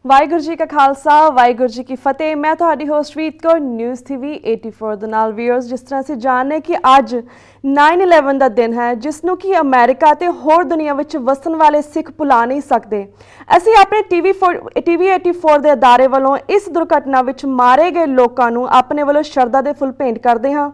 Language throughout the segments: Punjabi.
ਵਾਹਿਗੁਰੂ ਜੀ ਕਾ ਖਾਲਸਾ ਵਾਹਿਗੁਰੂ ਜੀ ਕੀ ਫਤਿਹ। मैं ਤੁਹਾਡੀ ਹੋਸਟ ਵੀਤ ਕੌਰ न्यूज़ TV 84 ਦੇ ਨਾਲ। ਵੀਅਰਸ, ਜਿਸ ਤਰ੍ਹਾਂ ਅਸੀਂ ਜਾਣਦੇ ਕਿ ਅੱਜ 9/11 ਦਾ ਦਿਨ ਹੈ, ਜਿਸ ਨੂੰ ਕਿ ਅਮਰੀਕਾ ਤੇ ਹੋਰ ਦੁਨੀਆ ਵਿੱਚ ਵਸਣ ਵਾਲੇ ਸਿੱਖ ਭੁਲਾ ਨਹੀਂ ਸਕਦੇ। ਅਸੀਂ ਆਪਣੇ TV 84 ਦੇ ਅਦਾਰੇ ਵੱਲੋਂ ਇਸ ਦੁਰਘਟਨਾ ਵਿੱਚ ਮਾਰੇ ਗਏ ਲੋਕਾਂ ਨੂੰ ਆਪਣੇ ਵੱਲੋਂ ਸ਼ਰਧਾ ਦੇ ਫੁੱਲ ਭੇਂਟ ਕਰਦੇ ਹਾਂ।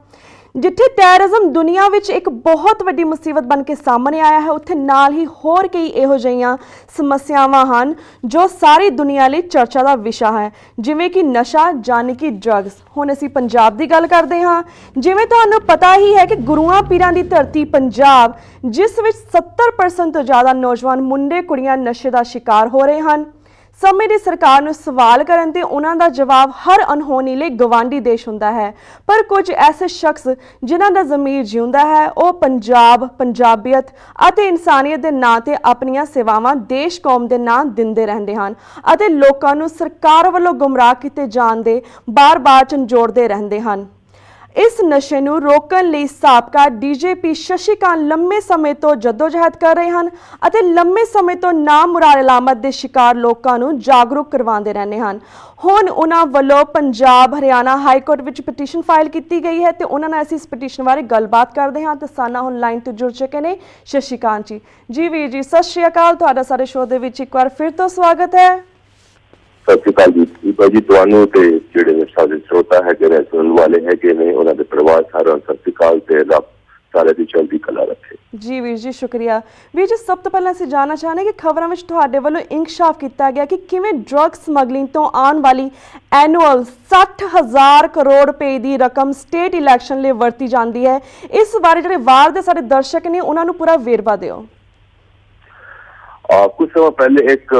ਜਿੱਥੇ ਟੈਰਰਿਜ਼ਮ ਦੁਨੀਆ ਵਿੱਚ ਇੱਕ ਬਹੁਤ ਵੱਡੀ ਮੁਸੀਬਤ ਬਣ ਕੇ ਸਾਹਮਣੇ ਆਇਆ ਹੈ, ਉੱਥੇ ਨਾਲ ਹੀ ਹੋਰ ਕਈ ਇਹੋ ਜਿਹੀਆਂ ਸਮੱਸਿਆਵਾਂ ਹਨ ਜੋ ਸਾਰੀ ਦੁਨੀਆ ਲਈ ਚਰਚਾ ਦਾ ਵਿਸ਼ਾ ਹੈ, ਜਿਵੇਂ ਕਿ ਨਸ਼ਾ ਯਾਨੀ ਕਿ ਡਰੱਗਸ। ਹੁਣ ਅਸੀਂ ਪੰਜਾਬ ਦੀ ਗੱਲ ਕਰਦੇ ਹਾਂ। ਜਿਵੇਂ ਤੁਹਾਨੂੰ ਪਤਾ ਹੀ ਹੈ ਕਿ ਗੁਰੂਆਂ ਪੀਰਾਂ ਦੀ ਧਰਤੀ ਪੰਜਾਬ, ਜਿਸ ਵਿੱਚ 70% ਤੋਂ ਜ਼ਿਆਦਾ ਨੌਜਵਾਨ ਮੁੰਡੇ ਕੁੜੀਆਂ ਨਸ਼ੇ ਦਾ ਸ਼ਿਕਾਰ ਹੋ ਰਹੇ ਹਨ। ਸਮੇਂ ਦੀ ਸਰਕਾਰ ਨੂੰ ਸਵਾਲ ਕਰਨ ਤੇ ਉਹਨਾਂ ਦਾ ਜਵਾਬ ਹਰ ਅਨਹੋਣੀ ਲਈ ਗਵਾਂਢੀ ਦੇਸ਼ ਹੁੰਦਾ ਹੈ, ਪਰ ਕੁਝ ਐਸੇ ਸ਼ਖਸ ਜਿਨ੍ਹਾਂ ਦਾ ਜ਼ਮੀਰ ਜਿਉਂਦਾ ਹੈ, ਉਹ ਪੰਜਾਬ, ਪੰਜਾਬੀਅਤ ਅਤੇ ਇਨਸਾਨੀਅਤ ਦੇ ਨਾਂ ਤੇ ਆਪਣੀਆਂ ਸੇਵਾਵਾਂ ਦੇਸ਼ ਕੌਮ ਦੇ ਨਾਂ ਦਿੰਦੇ ਰਹਿੰਦੇ ਹਨ ਅਤੇ ਲੋਕਾਂ ਨੂੰ ਸਰਕਾਰ ਵੱਲੋਂ ਗੁੰਮਰਾਹ ਕੀਤੇ ਜਾਣ ਦੇ ਬਾਰ-ਬਾਰ ਝੰਜੋੜਦੇ ਰਹਿੰਦੇ ਹਨ। ਇਸ ਨਸ਼ੇ ਨੂੰ ਰੋਕਣ ਲਈ ਸਾਬਕਾ DGP ਸ਼ਸ਼ੀਕਾਂਤ ਲੰਮੇ ਸਮੇਂ ਤੋਂ ਜਦੋਜਹਿਦ ਕਰ ਰਹੇ ਹਨ ਅਤੇ ਲੰਮੇ ਸਮੇਂ ਤੋਂ ਨਾਮੁਰਾਦ ਅਲਾਮਤ ਦੇ ਸ਼ਿਕਾਰ ਲੋਕਾਂ ਨੂੰ ਜਾਗਰੂਕ ਕਰਵਾਉਂਦੇ ਰਹਿੰਦੇ ਹਨ। ਹੁਣ ਉਹਨਾਂ ਵੱਲੋਂ ਪੰਜਾਬ ਹਰਿਆਣਾ ਹਾਈ ਕੋਰਟ ਵਿੱਚ ਪਟੀਸ਼ਨ ਫਾਈਲ ਕੀਤੀ ਗਈ ਹੈ ਤੇ ਉਹਨਾਂ ਨਾਲ ਅਸੀਂ ਇਸ ਪਟੀਸ਼ਨ ਬਾਰੇ ਗੱਲਬਾਤ ਕਰਦੇ ਹਾਂ। ਤੇ ਸਾਨਾ ਹੁਣ ਲਾਈਨ ਤੋਂ ਜੁੜ ਚੁੱਕੇ ਨੇ ਸ਼ਸ਼ੀਕਾਂਤ ਜੀ। ਵੀਰ ਜੀ, ਸਤਿ ਸ਼੍ਰੀ ਅਕਾਲ। ਤੁਹਾਡਾ ਸਾਰੇ ਸ਼ੋਅ ਦੇ ਵਿੱਚ ਇੱਕ ਵਾਰ ਫਿਰ ਤੋਂ ਸਵਾਗਤ ਹੈ। ਸਤਿ ਸ਼੍ਰੀ ਅਕਾਲ ਜੀ ਤੁਹਾਨੂੰ ਤੇ ਜਿਹੜੇ ਸਾਡੇ ਸਰੋਤਾ ਹੈਗੇ ਨੇ, ਸੁਣਨ ਵਾਲੇ ਹੈਗੇ ਨੇ, ਉਹਨਾਂ ਦੇ ਪਰਿਵਾਰ ਸਾਰਿਆਂ ਨੂੰ ਸਤਿ ਸ਼੍ਰੀ ਅਕਾਲ ਤੇ ਰੱਬ ਸਾਰੇ ਦੀ ਚੜ੍ਹਦੀ ਕਲਾ ਰੱਖੇ। ਜੀ ਵੀਰ ਜੀ, ਸ਼ੁਕਰੀਆ। ਵੀਰ ਜੀ, ਸਭ ਤੋਂ ਪਹਿਲਾਂ ਅਸੀਂ ਜਾਣਨਾ ਚਾਹੁੰਦੇ ਕਿ ਖਬਰਾਂ ਵਿੱਚ ਤੁਹਾਡੇ ਵੱਲੋਂ ਇੰਕਸ਼ਾਫ ਕੀਤਾ ਗਿਆ ਕਿ ਕਿਵੇਂ ਡਰੱਗ ਸਮਗਲਿੰਗ ਤੋਂ ਆਉਣ ਵਾਲੀ ਐਨੂਅਲ 60,000 ਕਰੋੜ ਰੁਪਏ ਦੀ ਰਕਮ ਸਟੇਟ ਇਲੈਕਸ਼ਨ ਲਈ ਵਰਤੀ ਜਾਂਦੀ ਹੈ। ਇਸ ਬਾਰੇ ਜਿਹੜੇ ਬਾਹਰ ਦੇ ਸਾਡੇ ਦਰਸ਼ਕ ਨੇ, ਉਹਨਾਂ ਨੂੰ ਪੂਰਾ ਵੇਰਵਾ ਦਿਓ। ਕੁਝ ਸਮਾਂ ਪਹਿਲੇ ਇੱਕ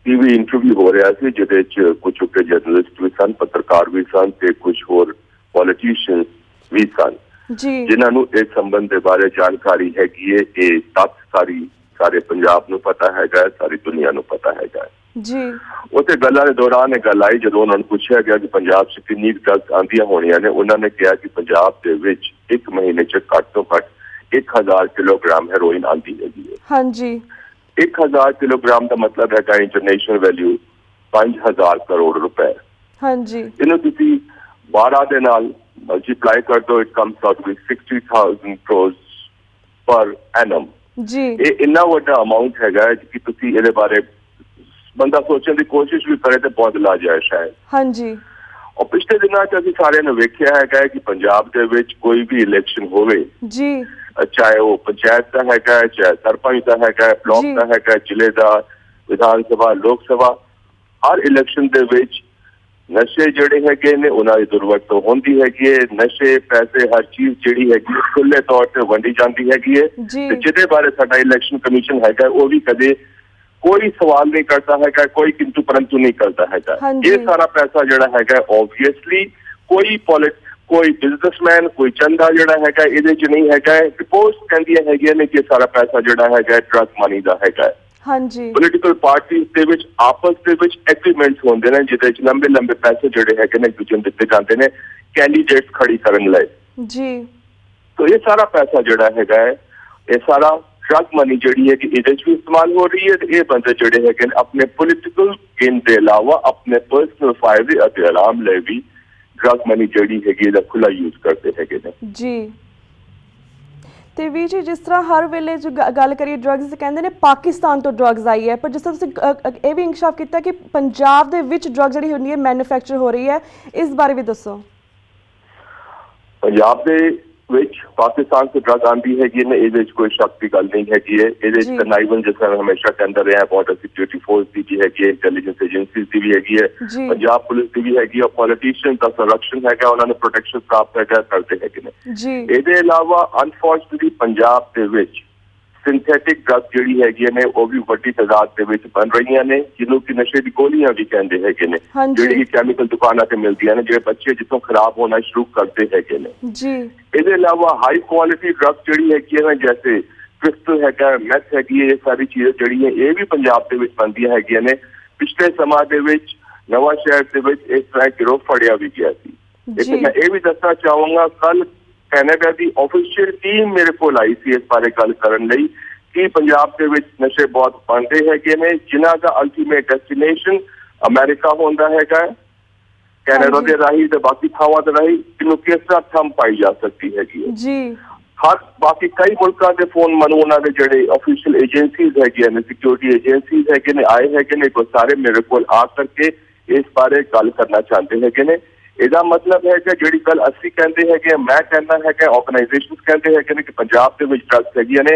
TV ਇੰਟਰਵਿਊ ਹੋ ਰਿਹਾ ਸੀ, ਜਿਹਦੇ ਚ ਕੁਝ ਉੱਤੇ ਜਰਨਲਿਸਟ ਵੀ ਸਨ, ਪੱਤਰਕਾਰ ਵੀ ਸਨ ਤੇ ਕੁਝ ਹੋਰ ਪੋਲੀਟੀਸ਼ੀਅਨ ਵੀ ਸਨ, ਜਿਨ੍ਹਾਂ ਨੂੰ ਇਸ ਸੰਬੰਧ ਦੇ ਬਾਰੇ ਜਾਣਕਾਰੀ ਹੈਗੀ ਹੈ। ਇਹ ਤੱਥ ਸਾਰੇ ਪੰਜਾਬ ਨੂੰ ਪਤਾ ਹੈਗਾ, ਸਾਰੀ ਦੁਨੀਆ ਨੂੰ ਪਤਾ ਹੈਗਾ ਜੀ। ਉੱਥੇ ਗੱਲਾਂ ਦੇ ਦੌਰਾਨ ਇਹ ਗੱਲ ਆਈ, ਜਦੋਂ ਉਹਨਾਂ ਨੂੰ ਪੁੱਛਿਆ ਗਿਆ ਕਿ ਪੰਜਾਬ 'ਚ ਕਿੰਨੀ ਡਰੱਗਸ ਆਉਂਦੀਆਂ ਹੋਣੀਆਂ ਨੇ, ਉਹਨਾਂ ਨੇ ਕਿਹਾ ਕਿ ਪੰਜਾਬ ਦੇ ਵਿੱਚ ਇੱਕ ਮਹੀਨੇ 'ਚ ਘੱਟ ਤੋਂ ਘੱਟ 1000 ਕਿਲੋਗ੍ਰਾਮ ਹੈਰੋਇਨ ਆਉਂਦੀ ਹੈਗੀ ਹੈ। ਹਾਂਜੀ, 1000 ਕਿਲੋਗ੍ਰਾਮ ਦਾ ਮਤਲਬ ਹੈਗਾ ਇੰਟਰਨੈਸ਼ਨਲ ਵੈਲਿਊ 5000 ਕਰੋੜ ਰੁਪਏ। ਹਾਂਜੀ, ਇਹਨੂੰ ਤੁਸੀਂ 12 ਦੇ ਨਾਲ ਮਲਟੀਪਲਾਈ ਕਰ ਦੋ, it comes out with 60,000 crore ਪਰ ਐਨਮ ਜੀ। ਇਹ ਇੰਨਾ ਵੱਡਾ ਅਮਾਉਂਟ ਹੈਗਾ ਕਿ ਤੁਸੀਂ ਇਹਦੇ ਬਾਰੇ ਬੰਦਾ ਸੋਚਣ ਦੀ ਕੋਸ਼ਿਸ਼ ਵੀ ਕਰੇ ਤੇ ਬਹੁਤ ਲਾਜਾਇਜ਼ ਹੈ। ਹਾਂਜੀ, ਔਰ ਪਿਛਲੇ ਦਿਨਾਂ 'ਚ ਅਸੀਂ ਸਾਰਿਆਂ ਨੇ ਵੇਖਿਆ ਹੈਗਾ ਕਿ ਪੰਜਾਬ ਦੇ ਵਿੱਚ ਕੋਈ ਵੀ ਇਲੈਕਸ਼ਨ ਹੋਵੇ ਜੀ, ਚਾਹੇ ਉਹ ਪੰਚਾਇਤ ਦਾ ਹੈਗਾ, ਚਾਹੇ ਸਰਪੰਚ ਦਾ ਹੈਗਾ, ਬਲਾਕ ਦਾ ਹੈਗਾ, ਜ਼ਿਲ੍ਹੇ ਦਾ, ਵਿਧਾਨ ਸਭਾ, ਲੋਕ ਸਭਾ, ਹਰ ਇਲੈਕਸ਼ਨ ਦੇ ਵਿੱਚ ਨਸ਼ੇ ਜਿਹੜੇ ਹੈਗੇ ਨੇ ਉਹਨਾਂ ਦੀ ਦੁਰਵਰਤੋਂ ਹੁੰਦੀ ਹੈਗੀ ਹੈ। ਨਸ਼ੇ, ਪੈਸੇ, ਹਰ ਚੀਜ਼ ਜਿਹੜੀ ਹੈਗੀ ਖੁੱਲੇ ਤੌਰ ਤੇ ਵੰਡੀ ਜਾਂਦੀ ਹੈਗੀ ਹੈ ਤੇ ਜਿਹਦੇ ਬਾਰੇ ਸਾਡਾ ਇਲੈਕਸ਼ਨ ਕਮਿਸ਼ਨ ਹੈਗਾ ਉਹ ਵੀ ਕਦੇ ਕੋਈ ਸਵਾਲ ਨਹੀਂ ਕਰਦਾ ਹੈਗਾ, ਕੋਈ ਕਿੰਤੂ ਪਰੰਤੂ ਨਹੀਂ ਕਰਦਾ ਹੈਗਾ। ਇਹ ਸਾਰਾ ਪੈਸਾ ਜਿਹੜਾ ਹੈਗਾ ਓਬਵੀਅਸਲੀ ਕੋਈ ਬਿਜ਼ਨਸਮੈਨ, ਕੋਈ ਚੰਦਾ ਜਿਹੜਾ ਹੈਗਾ ਇਹਦੇ 'ਚ ਨਹੀਂ ਹੈਗਾ। ਰਿਪੋਰਟਸ ਕਹਿੰਦੀਆਂ ਹੈਗੀਆਂ ਨੇ ਕਿ ਸਾਰਾ ਪੈਸਾ ਜਿਹੜਾ ਹੈਗਾ ਡਰੱਗ ਮਨੀ ਦਾ ਹੈਗਾ। ਹਾਂਜੀ, ਪੋਲੀਟੀਕਲ ਪਾਰਟੀਜ਼ ਦੇ ਵਿੱਚ ਆਪਸ ਦੇ ਵਿੱਚ ਐਗਰੀਮੈਂਟਸ ਹੁੰਦੇ ਨੇ, ਜਿਹਦੇ 'ਚ ਲੰਬੇ ਪੈਸੇ ਜਿਹੜੇ ਹੈਗੇ ਨੇ ਦੂਜੇ ਨੂੰ ਦਿੱਤੇ ਜਾਂਦੇ ਨੇ ਕੈਂਡੀਡੇਟਸ ਖੜੀ ਕਰਨ ਲਈ ਜੀ। ਤਾਂ ਇਹ ਸਾਰਾ ਪੈਸਾ ਜਿਹੜਾ ਹੈਗਾ ਹੈ, ਇਹ ਸਾਰਾ ਡਰੱਗ ਮਨੀ ਜਿਹੜੀ ਹੈ ਕਿ ਇਹਦੇ 'ਚ ਵੀ ਇਸਤੇਮਾਲ ਹੋ ਰਹੀ ਹੈ ਤੇ ਇਹ ਬੰਦੇ ਜਿਹੜੇ ਹੈਗੇ ਨੇ ਆਪਣੇ ਪੋਲੀਟੀਕਲ ਗੇਨ ਦੇ ਇਲਾਵਾ ਆਪਣੇ ਪਰਸਨਲ ਫਾਇਦੇ ਅਤੇ ਆਰਾਮ ਲਈ ਵੀ ਡਰੱਗ ਮਨੀ ਜਿਹੜੀ ਹੈਗੀ ਇਹਦਾ ਖੁੱਲਾ ਯੂਜ਼ ਕਰਦੇ ਹੈਗੇ ਨੇ ਜੀ। ਤੇ ਵੀਰ ਜੀ, ਜਿਸ ਤਰ੍ਹਾਂ ਹਰ ਵੇਲੇ ਜੋ ਗੱਲ ਕਰੀਏ ਡਰੱਗਸ, ਕਹਿੰਦੇ ਨੇ ਪਾਕਿਸਤਾਨ ਤੋਂ ਡਰੱਗਸ ਆਈ ਹੈ, ਪਰ ਜਿਸ ਤਰ੍ਹਾਂ ਤੁਸੀਂ ਇਹ ਵੀ ਇੰਕਸ਼ਾਫ ਕੀਤਾ ਕਿ ਪੰਜਾਬ ਦੇ ਵਿੱਚ ਡਰੱਗ ਜਿਹੜੀ ਹੁੰਦੀ ਹੈ ਮੈਨੂਫੈਕਚਰ ਹੋ ਰਹੀ ਹੈ, ਇਸ ਬਾਰੇ ਵੀ ਦੱਸੋ। ਪੰਜਾਬ ਦੇ ਵਿੱਚ ਪਾਕਿਸਤਾਨ ਤੋਂ ਡਰੱਗ ਆਉਂਦੀ ਹੈਗੀ ਨੇ, ਇਹਦੇ 'ਚ ਕੋਈ ਸ਼ੱਕ ਦੀ ਗੱਲ ਨਹੀਂ ਹੈਗੀ ਹੈ। ਇਹਦੇ 'ਚ ਕਨਾਈਵਨ ਜਿਸ ਤਰ੍ਹਾਂ ਹਮੇਸ਼ਾ ਕਹਿੰਦਾ ਰਿਹਾ, ਬਾਰਡਰ ਸਿਕਿਉਰਿਟੀ ਫੋਰਸ ਦੀ ਵੀ ਹੈਗੀ ਹੈ, ਇੰਟੈਲੀਜੈਂਸ ਏਜੰਸੀਜ਼ ਦੀ ਵੀ ਹੈਗੀ ਹੈ, ਪੰਜਾਬ ਪੁਲਿਸ ਦੀ ਵੀ ਹੈਗੀ ਹੈ, ਪੋਲੀਟੀਸ਼ੀਅਨ ਦਾ ਸੰਰਕਸ਼ਣ ਹੈਗਾ, ਉਹਨਾਂ ਨੂੰ ਪ੍ਰੋਟੈਕਸ਼ਨ ਪ੍ਰਾਪਤ ਹੈਗਾ, ਕਰਦੇ ਹੈਗੇ ਨੇ। ਇਹਦੇ ਇਲਾਵਾ ਅਨਫੋਰਚੂਨੇਟਲੀ ਪੰਜਾਬ ਦੇ ਵਿੱਚ ਸਿੰਥੈਟਿਕ ਡਰੱਗ ਜਿਹੜੀ ਹੈਗੀਆਂ ਨੇ ਉਹ ਵੀ ਵੱਡੀ ਤਾਦਾਦ ਦੇ ਵਿੱਚ ਬਣ ਰਹੀਆਂ ਨੇ, ਜਿਹਨੂੰ ਕਿ ਨਸ਼ੇ ਦੀ ਗੋਲੀਆਂ ਵੀ ਕਹਿੰਦੇ ਹੈਗੇ ਨੇ, ਜਿਹੜੀ ਕਿ ਕੈਮੀਕਲ ਦੁਕਾਨਾਂ ਤੇ ਮਿਲਦੀਆਂ ਨੇ, ਜਿਹੜੇ ਬੱਚੇ ਜਿੱਥੋਂ ਖਰਾਬ ਹੋਣਾ ਸ਼ੁਰੂ ਕਰਦੇ ਹੈਗੇ ਨੇ ਜੀ। ਇਹਦੇ ਇਲਾਵਾ ਹਾਈ ਕੁਆਲਿਟੀ ਡਰੱਗ ਜਿਹੜੀ ਹੈਗੀਆਂ ਨੇ, ਜੈਸੇ ਕ੍ਰਿਸਟਲ ਹੈਗਾ, ਮੈਥ ਹੈਗੀ ਹੈ, ਇਹ ਸਾਰੀ ਚੀਜ਼ਾਂ ਜਿਹੜੀਆਂ ਇਹ ਵੀ ਪੰਜਾਬ ਦੇ ਵਿੱਚ ਬਣਦੀਆਂ ਹੈਗੀਆਂ ਨੇ। ਪਿਛਲੇ ਸਮਾਂ ਦੇ ਵਿੱਚ ਨਵਾਂ ਸ਼ਹਿਰ ਦੇ ਵਿੱਚ ਇਸ ਤਰ੍ਹਾਂ ਗਿਰੋਹ ਫੜਿਆ ਵੀ ਗਿਆ ਸੀ। ਇੱਥੇ ਮੈਂ ਇਹ ਵੀ ਦੱਸਣਾ ਚਾਹੂੰਗਾ, ਕੱਲ ਕੈਨੇਡਾ ਦੀ ਆਫੀਸ਼ੀਅਲ ਟੀਮ ਮੇਰੇ ਕੋਲ ਆਈ ਸੀ ਇਸ ਬਾਰੇ ਗੱਲ ਕਰਨ ਲਈ कि पंजाब के विच नशे बहुत बनते हैगे ने जिन्हां दा अल्टीमेट डेस्टिनेशन अमेरिका होंदा हैगा कैनेडा के राही ते बाकी थावां दे राही इनू किस तरह थम पाई जा सकती हैगी जी हर बाकी कई मुल्कों के फोन मनु उन्होंने जेडे ऑफिशियल एजेंसीज है सिक्योरिटी एजेंसीज है आए है वो सारे मेरे को आ करके इस बारे गल करना चाहते हैं इसका मतलब है कि जी गल असी कहते हैं मैं कहना है ऑर्गेनाइजेशन कहते हैं कि पंजाब के ड्रग्स है ने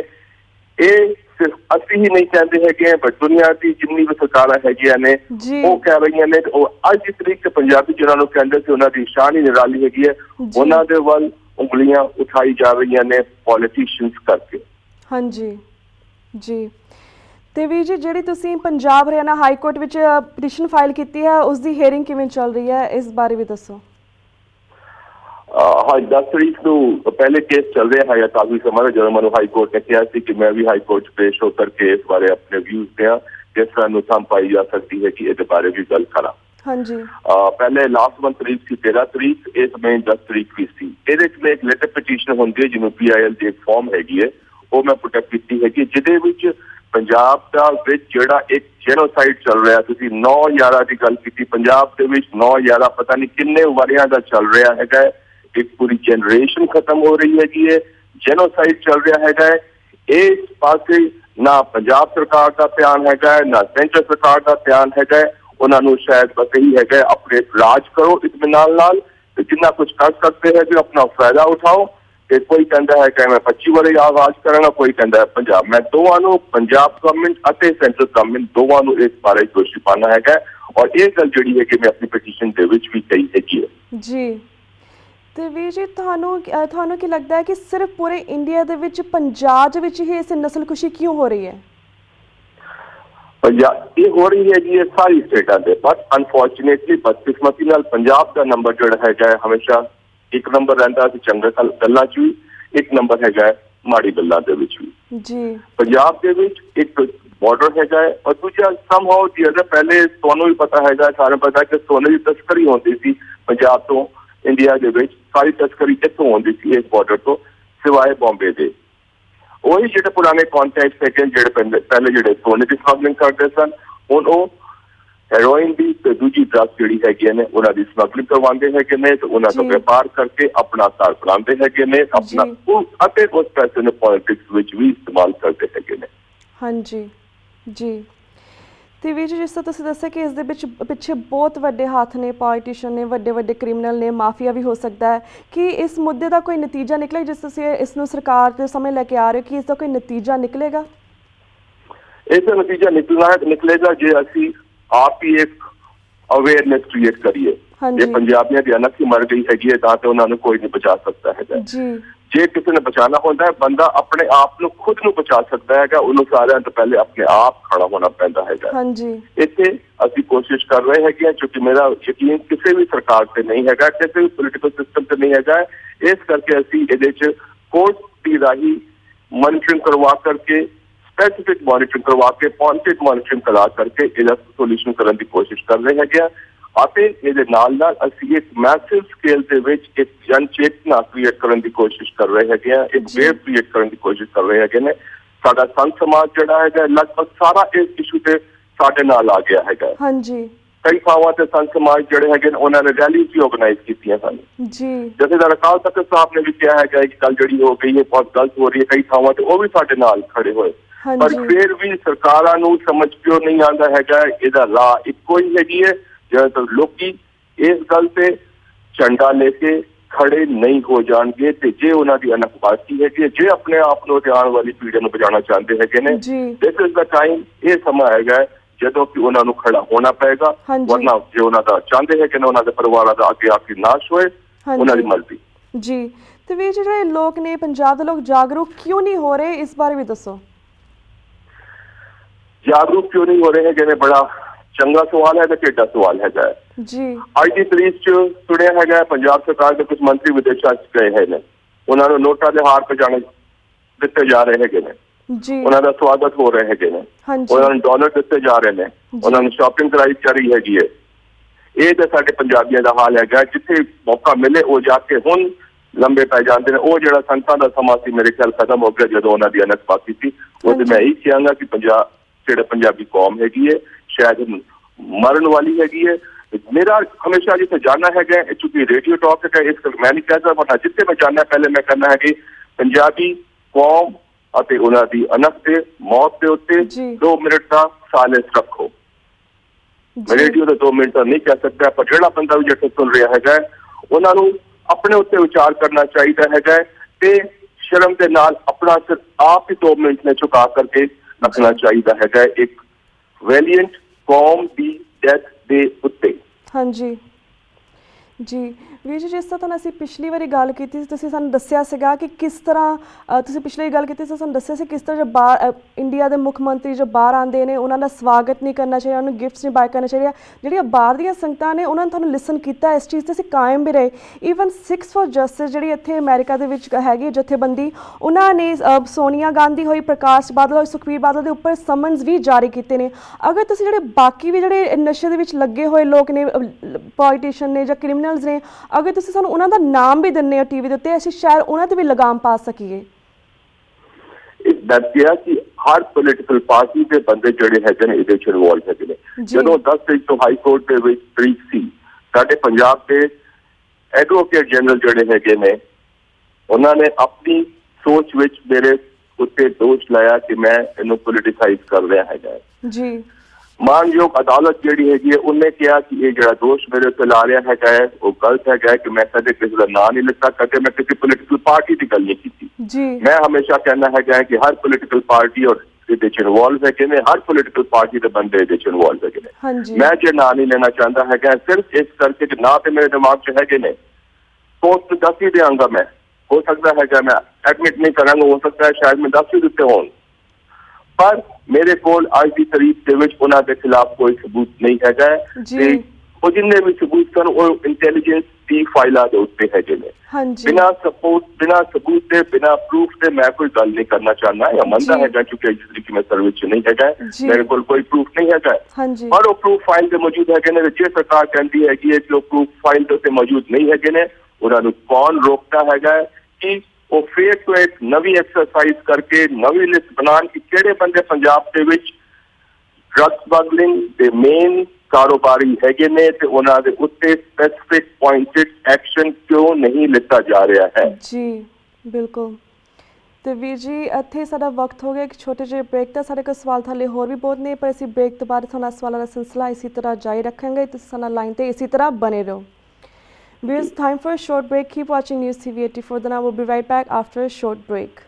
ये सिर्फ असी ही नहीं कहते हैं बट दुनिया की जिन्नी भी सरकार है वो कह रही ने अज की तरीक से पंजाबी जिन्होंने कहते थे उन्होंने शान ही निराली हैगी है उन्होंने वल उंगलियां उठाई जा रही ने पॉलिटिशियंस करके हाँ जी जी ਤੇ ਵੀਰ ਜੀ ਜਿਹੜੀ ਤੁਸੀਂ ਪੰਜਾਬ ਹਰਿਆਣਾ ਹਾਈ ਕੋਰਟ ਵਿੱਚ ਪਟੀਸ਼ਨ ਫਾਈਲ ਕੀਤੀ ਹੈ ਉਸ ਦੀ ਹੀਅਰਿੰਗ ਕਿਵੇਂ ਚੱਲ ਰਹੀ ਹੈ ਇਸ ਬਾਰੇ ਵੀ ਦੱਸੋ हाँ 10 तारीख को पहले केस चल रहा है काफी समय जो मैं हाई कोर्ट ने कहा कि मैं भी हाई कोर्ट पेश होकर के इस बारे अपने व्यूज दें किस तरह थम पाई जा सकती है कि इस बारे भी गल करा हाँ जी पहले लास्ट मंथ तारीख थी 13 तारीख इस महीने 10 तारीख भी सी ये एक लेटर पटीशन होंगी है जिन्होंने PIL की एक फॉर्म हैगी है वो मैं प्रोटेक्ट की है जिहदे पंजाब का जिहड़ा एक जेनोसाइड चल रहा तुसीं 9/11 की गल की पंजाब के 9/11 पता नहीं किन्ने वरियां का चल रहा है एक पूरी जनरेशन खत्म हो रही हैगी है जेनोसाइड चल रहा है इस पासे ना पंजाब सरकार का ध्यान है ना सेंटर सरकार का ध्यान है उन्होंने शायद बस यही है अपने राज करो इत्मीनान नाल जिन्ना कुछ कर सकते हैं जो अपना फायदा उठाओ कि कोई कहता है कि मैं 25 वाले राज करांगा कोई कहता है पंजाब मैं दोवां पंजाब गवर्नमेंट और सेंट्रल गवर्नमेंट दोवां इस बारे दोषी पाना है और ये गल जी है कि मैं अपनी पटीशन के विच भी कही हैगी है जी ਤੇ ਵੀਰ ਜੀ ਤੁਹਾਨੂੰ ਕੀ ਲੱਗਦਾ ਹੈ ਕਿ ਸਿਰਫ ਪੂਰੇ ਇੰਡੀਆ ਦੇ ਵਿੱਚ ਪੰਜਾਬ ਦੇ ਵਿੱਚ ਹੀ ਇਸ ਨਸਲਕੁਸ਼ੀ ਕਿਉਂ ਹੋ ਰਹੀ ਹੈ पंजाब ये हो रही है जी सारी स्टेटा से बट अनफॉर्चुनेटली बदकिस्मती नाल पंजाब का नंबर जो है हमेशा एक नंबर रहता है चंगा गल्लां च भी एक नंबर है माड़ी गल्लां दे विच भी जी पंजाब के विच एक बॉर्डर है और दूसरा समहाउ दी अदर पहले तुहानूं भी पता है सारे पता कि सोने की तस्करी होती थी पंजाब तो इंडिया के विच सारी तस्करी इत्थों होती थी इस बॉर्डर तो सिवाय बॉम्बे के वही जो पुराने कॉन्टैक्ट है जो पहले जो सोने की स्मगलिंग करते सन हुण वो हेरोइन की दूजी ड्रग्स जी है उन्होंने स्मगलिंग करवाते हैं तो उन्होंने व्यापार करके अपना घर बनाते हैं अपना उस पैसे ने पॉलिटिक्स में भी इस्तेमाल करते हैं हाँ जी जी ਤੇ ਵੀਰ ਜੀ ਜਿਸ ਤਰ੍ਹਾਂ ਤੁਸੀਂ ਦੱਸਿਆ ਕਿ ਇਸ ਦੇ ਵਿੱਚ ਪਿੱਛੇ ਬਹੁਤ ਵੱਡੇ ਹੱਥ ਨੇ ਪੋਲੀਟੀਸ਼ੀਅਨ ਨੇ ਵੱਡੇ ਕ੍ਰਿਮੀਨਲ ਨੇ ਮਾਫੀਆ ਵੀ ਹੋ ਸਕਦਾ ਹੈ ਕਿ ਇਸ ਮੁੱਦੇ ਦਾ ਕੋਈ ਨਤੀਜਾ ਨਿਕਲੇ ਜਿਸ ਤੁਸੀਂ ਇਸ ਨੂੰ ਸਰਕਾਰ ਦੇ ਸਾਹਮਣੇ ਲੈ ਕੇ ਆ ਰਹੇ ਹੋ ਕਿ ਇਸ ਦਾ ਕੋਈ ਨਤੀਜਾ ਨਿਕਲੇਗਾ ਇਸ ਦਾ ਨਤੀਜਾ ਨਿਕਲੇਗਾ ਜੇ ਅਸੀਂ ਆਪ ਹੀ ਇੱਕ ਅਵੇਅਰਨੈਸ ਕ੍ਰੀਏਟ ਕਰੀਏ ਜੇ ਪੰਜਾਬੀਆਂ ਦੀ ਅਨਕ ਹੀ ਮਰ ਗਈ ਹੈਗੀ ਹੈ ਤਾਂ ਤੇ ਉਹਨਾਂ ਨੂੰ ਕੋਈ ਨਹੀਂ ਬਚਾ ਸਕਦਾ ਹੈਗਾ ਜੀ ਜੇ ਕਿਸੇ ਨੇ ਬਚਾਣਾ ਹੁੰਦਾ ਹੈ ਬੰਦਾ ਆਪਣੇ ਆਪ ਨੂੰ ਖੁਦ ਨੂੰ ਬਚਾ ਸਕਦਾ ਹੈਗਾ ਉਹਨੂੰ ਸਾਰਿਆਂ ਤੋਂ ਪਹਿਲੇ ਆਪਣੇ ਆਪ ਖੜਾ ਹੋਣਾ ਪੈਂਦਾ ਹੈਗਾ ਹਾਂਜੀ ਇੱਥੇ ਅਸੀਂ ਕੋਸ਼ਿਸ਼ ਕਰ ਰਹੇ ਹੈਗੇ ਕਿਉਂਕਿ ਮੇਰਾ ਯਕੀਨ ਕਿਸੇ ਵੀ ਸਰਕਾਰ ਤੇ ਨਹੀਂ ਹੈਗਾ ਕਿਸੇ ਵੀ ਪੋਲੀਟੀਕਲ ਸਿਸਟਮ ਤੇ ਨਹੀਂ ਹੈਗਾ ਇਸ ਕਰਕੇ ਅਸੀਂ ਇਹਦੇ ਚ ਕੋਰਟ ਦੀ ਰਾਹੀਂ ਮੋਨੀਟਰਿੰਗ ਕਰਵਾ ਕਰਕੇ स्पेसिफिक मॉनिटरिंग करवा के पॉइंटेड मॉनिटरिंग करा करके इसका सोल्यूशन करने की कोशिश कर रहे हैं एक मैसिव स्केल एक जन चेतना क्रिएट करने की कोशिश कर रहे हैं एक वेव क्रिएट करने की कोशिश कर रहे हैं साडा संत समाज जड़ा है लगभग सारा इस इशू से साडे नाल आ गया है हाँ जी कई थावां ते संत समाज जड़े है उन्होंने रैलीज भी ऑर्गेनाइज कीतियां सन जी जथेदार अकाल तख्त साहब ने भी कहा है कि गल जड़ी हो गई है बहुत गलत हो रही है कई थावां ते वो भी साडे नाल खड़े होए पर फिर भी सरकारां नूं समझ क्यों नहीं आंदा हैगा इहदा राह इक्को ही हैगी है जद लोकी इस गल ते झंडा लेके खड़े नहीं हो जाएंगे ते जे उन्हां दी अनक बाकी है कि जे अपने आप नूं आने वाली पीढ़ी नूं बचाना चाहते हैगे ने दिस इज द टाइम ये समा हैगा जदों कि उन्हां नूं खड़ा होना पएगा वरना जे उन्हां दा चाहते है कि उन्हां दे परिवारां दा अगे आके नाश होए उन्हां दी मर्जी जी ते वी ਜਿਹੜੇ ਲੋਕ ਨੇ ਪੰਜਾਬ ਦੇ ਲੋਕ ਜਾਗਰੂਕ ਕਿਉਂ ਨਹੀਂ ਹੋ ਰਹੇ ਇਸ ਬਾਰੇ ਵੀ ਦੱਸੋ जागरूक क्यों नहीं हो रहे हैं बड़ा चंगा सवाल है तो टेढ़ा सवाल है जी अज की तरीक च सुनिया है पंजाब सरकार के कुछ मंत्री विदेशों गए हैं उन्होंने नोटा के हार पहुंचाने दिते जा रहे हैं उन्होंने स्वागत हो रहे हैं उन्होंने डॉलर दिते जा रहे हैं उन्होंने शॉपिंग कराई जा रही हैगी है ये तो साडे पंजाबियों का हाल है जिथे मौका मिले वो जाके हुण ਲੰਬੇ ਪੈ ਜਾਂਦੇ ਨੇ। ਉਹ ਜਿਹੜਾ ਸੰਗਤਾਂ ਦਾ ਸਮਾਂ ਸੀ ਮੇਰੇ ਖਿਆਲ ਖਤਮ ਹੋ ਗਿਆ ਜਦੋਂ ਉਹਨਾਂ ਦੀ ਅਨਕ ਬਾਕੀ ਸੀ। ਉਹ ਤੇ ਮੈਂ ਇਹੀ ਕਹਾਂਗਾ ਕਿ ਜਿਹੜਾ ਪੰਜਾਬੀ ਕੌਮ ਹੈਗੀ ਹੈ ਸ਼ਾਇਦ ਮਰਨ ਵਾਲੀ ਹੈਗੀ ਹੈ। मेरा हमेशा जिसे जानना है चूंकि रेडियो टॉक है इस मैं नहीं कहता वरना जिथे मैं जानना पहले मैं कहना है कि पंजाबी कौम ਅਤੇ ਉਹਨਾਂ ਦੀ ਅਨਕ ਤੇ ਮੌਤ ਦੇ ਉੱਤੇ 2 ਮਿੰਟ ਦਾ ਸਾਇਲੈਂਸ ਰੱਖੋ। ਮੈਂ ਰੇਡੀਓ ਦੇ 2 ਮਿੰਟ ਨਹੀਂ ਕਹਿ ਸਕਦਾ, ਪਰ ਜਿਹੜਾ ਬੰਦਾ ਵੀ ਜਿੱਥੇ ਸੁਣ ਰਿਹਾ ਹੈਗਾ ਉਹਨਾਂ ਨੂੰ ਆਪਣੇ ਉੱਤੇ ਵਿਚਾਰ ਕਰਨਾ ਚਾਹੀਦਾ ਹੈਗਾ ਤੇ ਸ਼ਰਮ ਦੇ ਨਾਲ ਆਪਣਾ ਸਿਰ ਆਪ ਹੀ 2 ਮਿੰਟ ਨੇ ਝੁਕਾ ਕਰਕੇ ਰੱਖਣਾ ਚਾਹੀਦਾ ਹੈਗਾ ਇੱਕ ਵੈਲੀਐਂਟ ਕੌਮ ਦੀ ਡੈਥ ਦੇ ਉੱਤੇ। ਹਾਂਜੀ ਜੀ ਵੀਰ ਜੀ, ਜਿਸ ਤਰ੍ਹਾਂ ਤੁਹਾਨੂੰ ਅਸੀਂ ਪਿਛਲੀ ਵਾਰੀ ਗੱਲ ਕੀਤੀ ਸੀ ਤੁਸੀਂ ਸਾਨੂੰ ਦੱਸਿਆ ਸੀਗਾ ਕਿ ਕਿਸ ਤਰ੍ਹਾਂ ਤੁਸੀਂ ਪਿਛਲੀ ਵਾਰੀ ਗੱਲ ਕੀਤੀ ਸੀ ਸਾਨੂੰ ਦੱਸਿਆ ਸੀ ਕਿਸ ਤਰ੍ਹਾਂ ਜੋ ਬਾਹਰ ਇੰਡੀਆ ਦੇ ਮੁੱਖ ਮੰਤਰੀ ਜੋ ਬਾਹਰ ਆਉਂਦੇ ਨੇ ਉਹਨਾਂ ਦਾ ਸਵਾਗਤ ਨਹੀਂ ਕਰਨਾ ਚਾਹੀਦਾ, ਉਹਨਾਂ ਨੂੰ ਗਿਫਟਸ ਨਹੀਂ ਬਾਏ ਕਰਨਾ ਚਾਹੀਦਾ। ਜਿਹੜੀਆਂ ਬਾਹਰ ਦੀਆਂ ਸੰਗਤਾਂ ਨੇ ਉਹਨਾਂ ਨੇ ਤੁਹਾਨੂੰ ਲਿਸਨ ਕੀਤਾ, ਇਸ ਚੀਜ਼ 'ਤੇ ਅਸੀਂ ਕਾਇਮ ਵੀ ਰਹੇ। ਈਵਨ ਸਿੱਖਸ ਫॉर ਜਸਟਿਸ ਜਿਹੜੀ ਇੱਥੇ ਅਮਰੀਕਾ ਦੇ ਵਿੱਚ ਹੈਗੀ ਜਥੇਬੰਦੀ, ਉਹਨਾਂ ਨੇ ਸੋਨੀਆ ਗਾਂਧੀ ਹੋਈ, ਪ੍ਰਕਾਸ਼ ਬਾਦਲ ਹੋਈ, ਸੁਖਬੀਰ ਬਾਦਲ ਦੇ ਉੱਪਰ ਸਮਨਸ ਵੀ ਜਾਰੀ ਕੀਤੇ ਨੇ। ਅਗਰ ਤੁਸੀਂ ਜਿਹੜੇ ਬਾਕੀ ਵੀ ਜਿਹੜੇ ਨਸ਼ੇ ਦੇ ਵਿੱਚ ਲੱਗੇ ਹੋਏ ਲੋਕ ਨੇ, ਪੋਲੀਟੀਸ਼ੀਅਨ ਨੇ ਜਾਂ ਕ੍ਰਿਮੀਨਲਸ ਨੇ, ਅਗਰ ਤੁਸੀਂ ਸਾਨੂੰ ਉਹਨਾਂ ਦਾ ਨਾਮ ਵੀ ਦਿੰਦੇ ਹੋ ਟੀਵੀ ਦੇ ਉੱਤੇ, ਅਸੀਂ ਸ਼ਾਇਦ ਉਹਨਾਂ ਤੇ ਵੀ ਲਗਾਮ ਪਾ ਸਕੀਏ। ਦੱਸਿਆ ਕਿ ਹਰ ਪੋਲੀਟੀਕਲ ਪਾਰਟੀ ਦੇ ਬੰਦੇ ਜਿਹੜੇ ਹੈਗੇ ਨੇ ਇਹਦੇ 'ਚ ਇਨਵੋਲਵ ਹੈਗੇ ਨੇ। ਜਦੋਂ 10 ਤਰੀਕ ਤੋਂ ਹਾਈ ਕੋਰਟ ਦੇ ਵਿੱਚ ਤਰੀਕ ਸੀ, ਸਾਡੇ ਪੰਜਾਬ ਦੇ ਐਡਵੋਕੇਟ ਜਨਰਲ ਜਿਹੜੇ ਹੈਗੇ ਨੇ ਉਹਨਾਂ ਨੇ ਆਪਣੀ ਸੋਚ ਵਿੱਚ ਮੇਰੇ ਉੱਤੇ ਦੋਸ਼ ਲਾਇਆ ਕਿ ਮੈਂ ਇਹਨੂੰ ਪੋਲੀਟੀਸਾਈਜ਼ ਕਰ ਰਿਹਾ ਹੈਗਾ ਜੀ। ਮਾਨਯੋਗ ਅਦਾਲਤ ਜਿਹੜੀ ਹੈਗੀ ਹੈ ਉਹਨੇ ਕਿਹਾ ਕਿ ਇਹ ਜਿਹੜਾ ਦੋਸ਼ ਮੇਰੇ ਉੱਤੇ ਲਾ ਰਿਹਾ ਹੈਗਾ ਹੈ ਉਹ ਗਲਤ ਹੈਗਾ ਕਿ ਮੈਂ ਕਦੇ ਕਿਸੇ ਦਾ ਨਾਂ ਨਹੀਂ ਲਿੱਤਾ, ਕਦੇ ਮੈਂ ਕਿਸੇ ਪੋਲੀਟੀਕਲ ਪਾਰਟੀ ਦੀ ਗੱਲ ਨਹੀਂ ਕੀਤੀ। ਮੈਂ ਹਮੇਸ਼ਾ ਕਹਿਣਾ ਹੈਗਾ ਕਿ ਹਰ ਪੋਲੀਟੀਕਲ ਪਾਰਟੀ ਔਰ ਇਹਦੇ 'ਚ ਇਨਵੋਲਵ ਹੈਗੇ ਨੇ, ਹਰ ਪੋਲੀਟੀਕਲ ਪਾਰਟੀ ਦੇ ਬੰਦੇ ਇਹਦੇ 'ਚ ਇਨਵੋਲਵ ਹੈਗੇ ਨੇ। ਮੈਂ ਜੇ ਨਾਂ ਨਹੀਂ ਲੈਣਾ ਚਾਹੁੰਦਾ ਹੈਗਾ ਸਿਰਫ ਇਸ ਕਰਕੇ ਕਿ ਨਾਂ ਤੇ ਮੇਰੇ ਦਿਮਾਗ 'ਚ ਹੈਗੇ ਨੇ, ਪੋਸਟ ਦੱਸ ਹੀ ਦਿਆਂਗਾ ਮੈਂ। ਹੋ ਸਕਦਾ ਹੈਗਾ ਮੈਂ ਐਡਮਿਟ ਨਹੀਂ ਕਰਾਂਗਾ, ਹੋ ਸਕਦਾ ਹੈ ਸ਼ਾਇਦ ਮੈਂ ਦੱਸ ਹੀ ਦਿੱਤੇ ਹੋਣ, ਪਰ ਮੇਰੇ ਕੋਲ ਅੱਜ ਦੀ ਤਾਰੀਖ ਦੇ ਵਿੱਚ ਉਹਨਾਂ ਦੇ ਖਿਲਾਫ ਕੋਈ ਸਬੂਤ ਨਹੀਂ ਹੈਗਾ ਤੇ ਉਹ ਜਿੰਨੇ ਵੀ ਸਬੂਤ ਸਨ ਉਹ ਇੰਟੈਲੀਜੈਂਸ ਦੀ ਫਾਈਲਾਂ ਦੇ ਉੱਤੇ ਹੈਗੇ ਨੇ। ਬਿਨਾਂ ਸਬੂਤ ਦੇ ਬਿਨਾਂ ਪ੍ਰੂਫ ਦੇ ਮੈਂ ਕੋਈ ਗੱਲ ਨਹੀਂ ਕਰਨਾ ਚਾਹੁੰਦਾ ਜਾਂ ਮੰਨਦਾ ਹੈਗਾ ਕਿਉਂਕਿ ਇਸ ਤਰੀਕੇ ਮੈਂ ਸਰਵਿਸ 'ਚ ਨਹੀਂ ਹੈਗਾ, ਮੇਰੇ ਕੋਲ ਕੋਈ ਪ੍ਰੂਫ ਨਹੀਂ ਹੈਗਾ। ਪਰ ਉਹ ਪ੍ਰੂਫ ਫਾਈਲ ਤੇ ਮੌਜੂਦ ਹੈਗੇ ਨੇ। ਜੇ ਸਰਕਾਰ ਕਹਿੰਦੀ ਹੈਗੀ ਹੈ ਕਿ ਉਹ ਪ੍ਰੂਫ ਫਾਈਲ ਦੇ ਉੱਤੇ ਮੌਜੂਦ ਨਹੀਂ ਹੈਗੇ ਨੇ, ਉਹਨਾਂ ਨੂੰ ਕੌਣ ਰੋਕਦਾ ਹੈਗਾ ਕਿ ਉਹ ਫੇਰ ਤੋਂ ਇੱਕ ਨਵੀਂ ਐਕਸਰਸਾਈਜ਼ ਕਰਕੇ ਨਵੀਂ ਲਿਸਟ ਬਣਾਉਣ ਕਿ ਕਿਹੜੇ ਬੰਦੇ ਪੰਜਾਬ ਦੇ ਵਿੱਚ ਡਰੱਗ ਸਮਗਲਿੰਗ ਦੇ ਮੇਨ ਕਾਰੋਬਾਰੀ ਹੈਗੇ ਨੇ ਤੇ ਉਹਨਾਂ ਦੇ ਉੱਤੇ ਸਪੈਸੀਫਿਕ ਪੁਆਇੰਟਡ ਐਕਸ਼ਨ ਕਿਉਂ ਨਹੀਂ ਲਿੱਤਾ ਜਾ ਰਿਹਾ ਹੈ। ਜੀ ਬਿਲਕੁਲ। ਤੇ ਵੀਰ ਜੀ ਇੱਥੇ ਸਾਡਾ ਵਕਤ ਹੋ ਗਿਆ ਇੱਕ ਛੋਟੇ ਜਿਹੇ ਬ੍ਰੇਕ ਦਾ। ਸਾਡੇ ਕੋਲ ਸਵਾਲ ਥੱਲੇ ਹੋਰ ਵੀ ਬਹੁਤ ਨੇ, ਪਰ ਅਸੀਂ ਬ੍ਰੇਕ ਤੋਂ ਬਾਅਦ ਤੁਹਾਨੂੰ ਸਵਾਲਾਂ ਦਾ ਸਿਲਸਿਲਾ ਇਸੇ ਤਰ੍ਹਾਂ ਜਾਰੀ ਰੱਖਾਂਗੇ। ਤੁਸੀਂ ਸਾਡਾ ਲਾਈਨ ਤੇ ਇਸੇ ਤਰ੍ਹਾਂ ਬਣੇ ਰਹੋ। Viewers, time for a short break. Keep watching News TV 84. Then I will be right back after a short break.